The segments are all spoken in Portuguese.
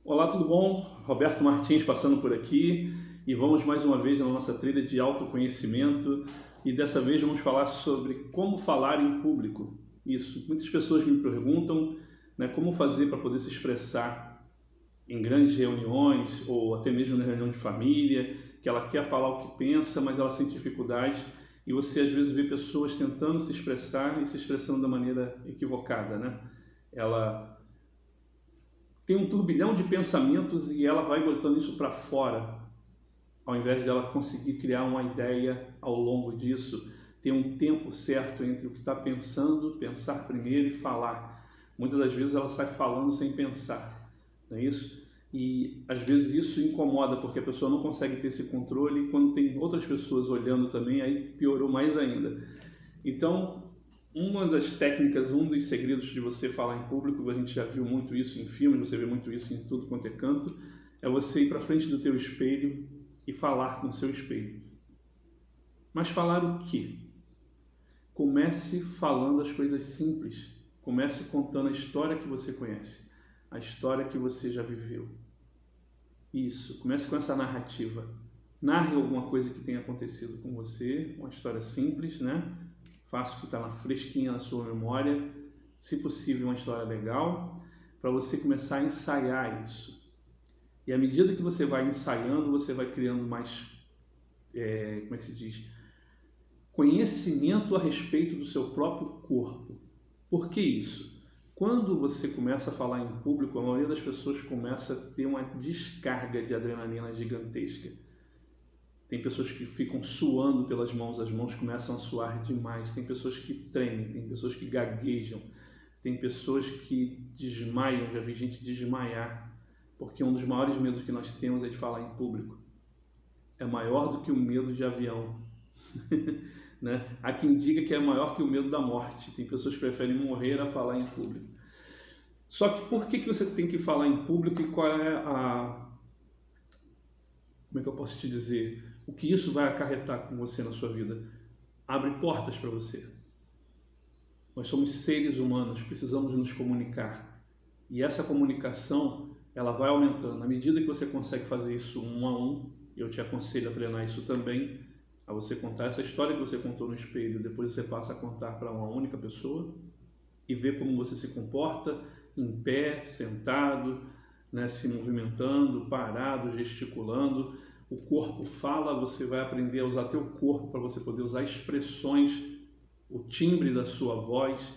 Olá, tudo bom? Roberto Martins passando por aqui e vamos mais uma vez na nossa trilha de autoconhecimento e dessa vez vamos falar sobre como falar em público. Isso, muitas pessoas me perguntam, né, como fazer para poder se expressar em grandes reuniões ou até mesmo na reunião de família, que ela quer falar o que pensa, mas ela sente dificuldade e você às vezes vê pessoas tentando se expressar e se expressando da maneira equivocada, né? Ela tem um turbilhão de pensamentos e ela vai botando isso para fora, ao invés dela conseguir criar uma ideia ao longo disso, ter um tempo certo entre o que está pensando, pensar primeiro e falar. Muitas das vezes ela sai falando sem pensar, não é isso? E às vezes isso incomoda porque a pessoa não consegue ter esse controle e quando tem outras pessoas olhando também, aí piorou mais ainda. Então, uma das técnicas, um dos segredos de você falar em público, a gente já viu muito isso em filmes, você vê muito isso em tudo quanto é canto, é você ir para frente do teu espelho e falar com o seu espelho. Mas falar o quê? Comece falando as coisas simples. Comece contando a história que você conhece, a história que você já viveu. Isso, comece com essa narrativa. Narre alguma coisa que tenha acontecido com você, uma história simples, né? Faça o que está fresquinha na sua memória, se possível uma história legal, para você começar a ensaiar isso. E à medida que você vai ensaiando, você vai criando mais, como é que se diz? Conhecimento a respeito do seu próprio corpo. Por que isso? Quando você começa a falar em público, a maioria das pessoas começa a ter uma descarga de adrenalina gigantesca. Tem pessoas que ficam suando pelas mãos, as mãos começam a suar demais. Tem pessoas que tremem, tem pessoas que gaguejam, tem pessoas que desmaiam. Já vi gente desmaiar, porque um dos maiores medos que nós temos é de falar em público. É maior do que o medo de avião. Né? Há quem diga que é maior que o medo da morte. Tem pessoas que preferem morrer a falar em público. Só que por que você tem que falar em público e qual é a... Como é que eu posso te dizer? O que isso vai acarretar com você na sua vida? Abre portas para você. Nós somos seres humanos, precisamos nos comunicar. E essa comunicação, ela vai aumentando. À medida que você consegue fazer isso um a um, eu te aconselho a treinar isso também, a você contar essa história que você contou no espelho, depois você passa a contar para uma única pessoa e ver como você se comporta em pé, sentado, né, se movimentando, parado, gesticulando. O corpo fala, você vai aprender a usar teu corpo para você poder usar expressões, o timbre da sua voz,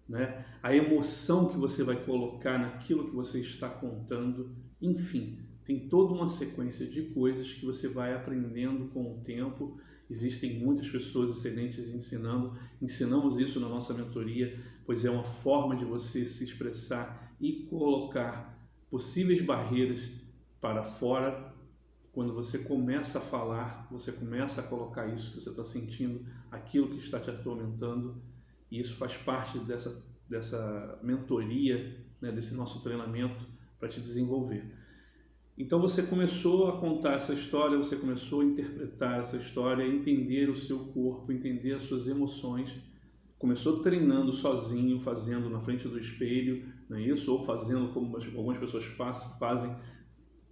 né, a emoção que você vai colocar naquilo que você está contando. Enfim, tem toda uma sequência de coisas que você vai aprendendo com o tempo. Existem muitas pessoas excelentes ensinando, ensinamos isso na nossa mentoria, pois é uma forma de você se expressar e colocar possíveis barreiras para fora. Quando você começa a falar, você começa a colocar isso que você está sentindo, aquilo que está te atormentando, e isso faz parte dessa mentoria, né, desse nosso treinamento para te desenvolver. Então você começou a contar essa história, você começou a interpretar essa história, entender o seu corpo, entender as suas emoções, começou treinando sozinho, fazendo na frente do espelho, não é isso? Ou fazendo como algumas pessoas fazem,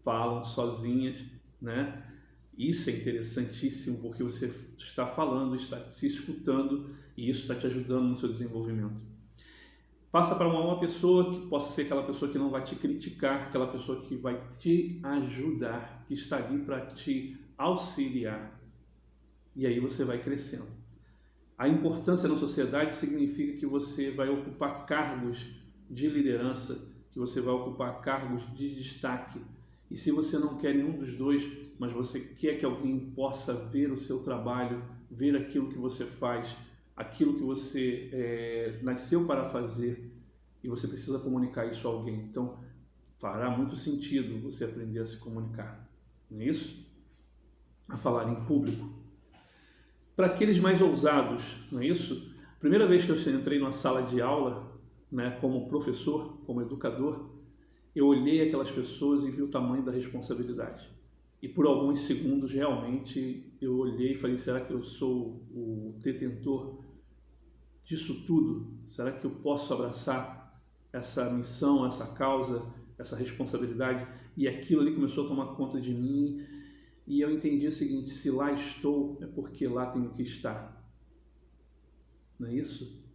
falam sozinhas, né? Isso é interessantíssimo porque você está falando, está se escutando e isso está te ajudando no seu desenvolvimento. Passa para uma pessoa que possa ser aquela pessoa que não vai te criticar, aquela pessoa que vai te ajudar, que está ali para te auxiliar. E aí você vai crescendo. A importância na sociedade significa que você vai ocupar cargos de liderança, que você vai ocupar cargos de destaque. E se você não quer nenhum dos dois, mas você quer que alguém possa ver o seu trabalho, ver aquilo que você faz, aquilo que você nasceu para fazer, e você precisa comunicar isso a alguém. Então, fará muito sentido você aprender a se comunicar, não é isso? A falar em público. Para aqueles mais ousados, não é isso? Primeira vez que eu entrei numa sala de aula, né, como professor, como educador, eu olhei aquelas pessoas e vi o tamanho da responsabilidade. E por alguns segundos, realmente, eu olhei e falei, será que eu sou o detentor disso tudo? Será que eu posso abraçar essa missão, essa causa essa responsabilidade, e aquilo ali começou a tomar conta de mim, e eu entendi o seguinte: se lá estou, é porque lá tenho que estar. Não é isso?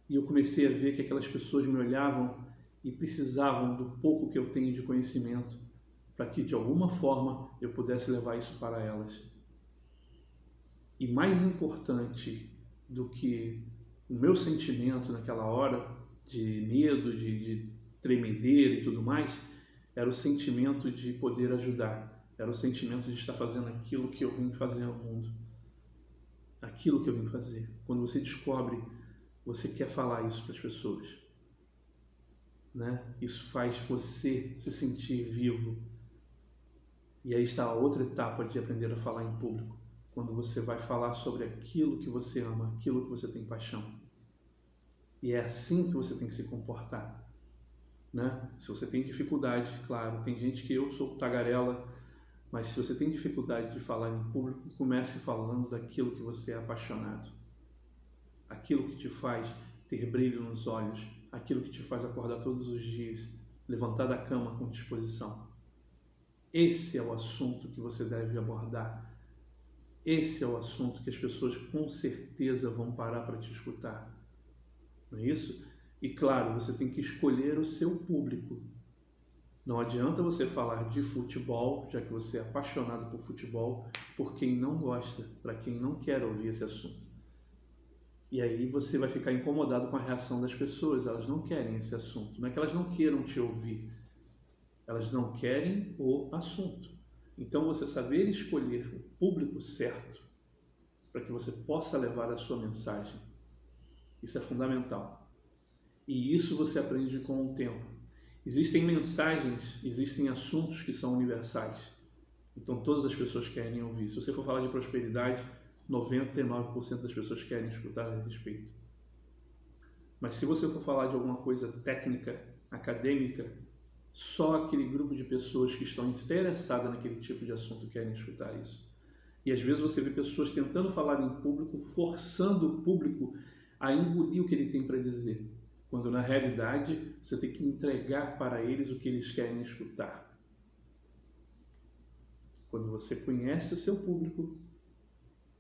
E eu comecei a ver que aquelas pessoas me olhavam e precisavam do pouco que eu tenho de conhecimento para que, de alguma forma, eu pudesse levar isso para elas. E mais importante do que o meu sentimento naquela hora de medo, de tremedeira e tudo mais, era o sentimento de poder ajudar, era o sentimento de estar fazendo aquilo que eu vim fazer ao mundo, aquilo que eu vim fazer. Quando você descobre, você quer falar isso para as pessoas, né? Isso faz você se sentir vivo. E aí está a outra etapa de aprender a falar em público, quando você vai falar sobre aquilo que você ama, aquilo que você tem paixão. E é assim que você tem que se comportar, né? Se você tem dificuldade, claro, tem gente que eu sou tagarela, mas se você tem dificuldade de falar em público, comece falando daquilo que você é apaixonado, aquilo que te faz ter brilho nos olhos, aquilo que te faz acordar todos os dias, levantar da cama com disposição. Esse é o assunto que você deve abordar. Esse é o assunto que as pessoas com certeza vão parar para te escutar. Não é isso? E claro, você tem que escolher o seu público. Não adianta você falar de futebol, já que você é apaixonado por futebol, por quem não gosta, para quem não quer ouvir esse assunto. E aí você vai ficar incomodado com a reação das pessoas, elas não querem esse assunto. Não é que elas não queiram te ouvir, elas não querem o assunto. Então você saber escolher o público certo para que você possa levar a sua mensagem, isso é fundamental. E isso você aprende com o tempo. Existem mensagens, existem assuntos que são universais. Então todas as pessoas querem ouvir. Se você for falar de prosperidade, 99% das pessoas querem escutar a respeito. Mas se você for falar de alguma coisa técnica, acadêmica, só aquele grupo de pessoas que estão interessadas naquele tipo de assunto querem escutar isso. E às vezes você vê pessoas tentando falar em público, forçando o público a engolir o que ele tem para dizer, quando na realidade você tem que entregar para eles o que eles querem escutar. Quando você conhece o seu público,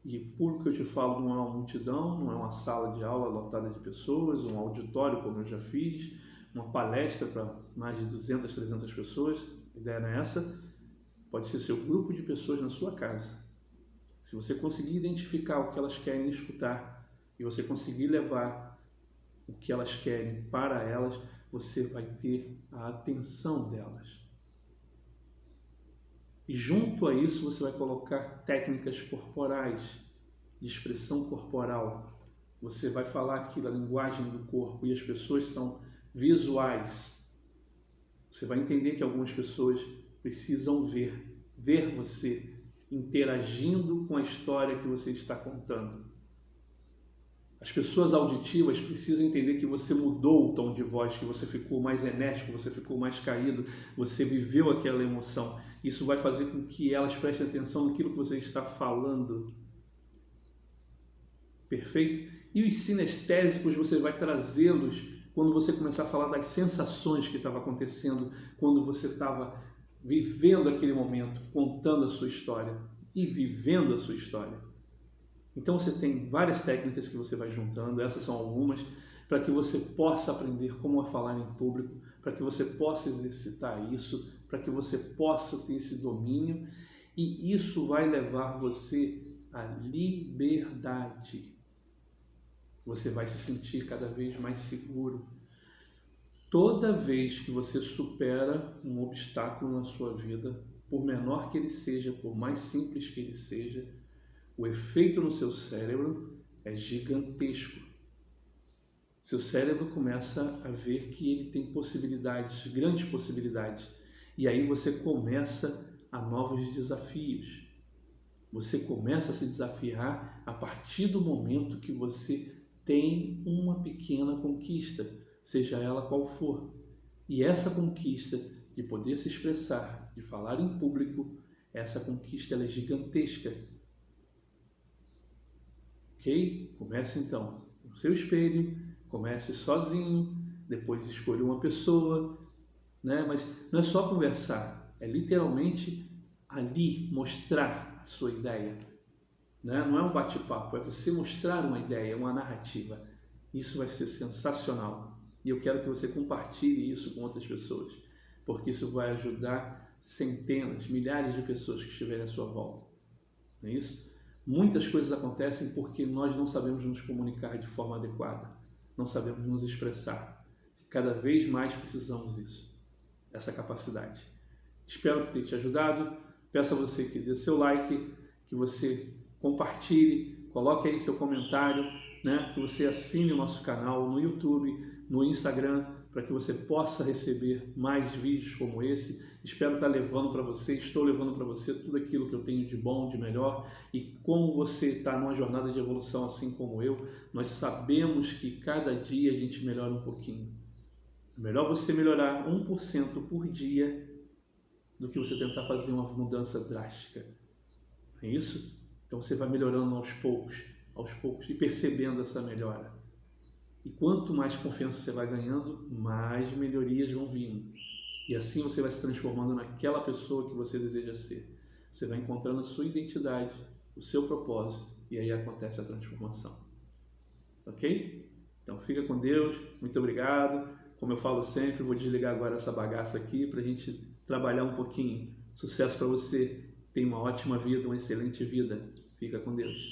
e público que eu te falo não é uma multidão, não é uma sala de aula lotada de pessoas, um auditório como eu já fiz, uma palestra para mais de 200, 300 pessoas, a ideia não é essa, pode ser seu grupo de pessoas na sua casa. Se você conseguir identificar o que elas querem escutar e você conseguir levar o que elas querem para elas, você vai ter a atenção delas. E junto a isso você vai colocar técnicas corporais, de expressão corporal. Você vai falar aquilo, a linguagem do corpo, e as pessoas são visuais. Você vai entender que algumas pessoas precisam ver você interagindo com a história que você está contando. As pessoas auditivas precisam entender que você mudou o tom de voz, que você ficou mais enérgico, você ficou mais caído, você viveu aquela emoção. Isso vai fazer com que elas prestem atenção naquilo que você está falando. Perfeito? E os sinestésicos você vai trazê-los quando você começar a falar das sensações que estavam acontecendo, quando você estava vivendo aquele momento, contando a sua história e vivendo a sua história. Então você tem várias técnicas que você vai juntando, essas são algumas, para que você possa aprender como a falar em público, para que você possa exercitar isso, para que você possa ter esse domínio, e isso vai levar você à liberdade. Você vai se sentir cada vez mais seguro. Toda vez que você supera um obstáculo na sua vida, por menor que ele seja, por mais simples que ele seja, o efeito no seu cérebro é gigantesco. Seu cérebro começa a ver que ele tem possibilidades, grandes possibilidades. E aí você começa a novos desafios. Você começa a se desafiar a partir do momento que você tem uma pequena conquista, seja ela qual for. E essa conquista de poder se expressar, de falar em público, essa conquista ela é gigantesca. Ok? Comece então no seu espelho, comece sozinho, depois escolha uma pessoa, né? Mas não é só conversar, é literalmente ali mostrar a sua ideia, né? Não é um bate-papo, é você mostrar uma ideia, uma narrativa. Isso vai ser sensacional e eu quero que você compartilhe isso com outras pessoas, porque isso vai ajudar centenas, milhares de pessoas que estiverem à sua volta, não é isso? Muitas coisas acontecem porque nós não sabemos nos comunicar de forma adequada, não sabemos nos expressar. Cada vez mais precisamos disso, essa capacidade. Espero ter te ajudado. Peço a você que dê seu like, que você compartilhe, coloque aí seu comentário, né? Que você assine o nosso canal no YouTube, no Instagram, para que você possa receber mais vídeos como esse. Espero estar levando para você, estou levando para você tudo aquilo que eu tenho de bom, de melhor. E como você está numa jornada de evolução assim como eu, nós sabemos que cada dia a gente melhora um pouquinho. É melhor você melhorar 1% por dia do que você tentar fazer uma mudança drástica. É isso? Então você vai melhorando aos poucos, e percebendo essa melhora. E quanto mais confiança você vai ganhando, mais melhorias vão vindo. E assim você vai se transformando naquela pessoa que você deseja ser. Você vai encontrando a sua identidade, o seu propósito, e aí acontece a transformação. Ok? Então fica com Deus, muito obrigado. Como eu falo sempre, vou desligar agora essa bagaça aqui para a gente trabalhar um pouquinho. Sucesso para você. Tenha uma ótima vida, uma excelente vida. Fica com Deus.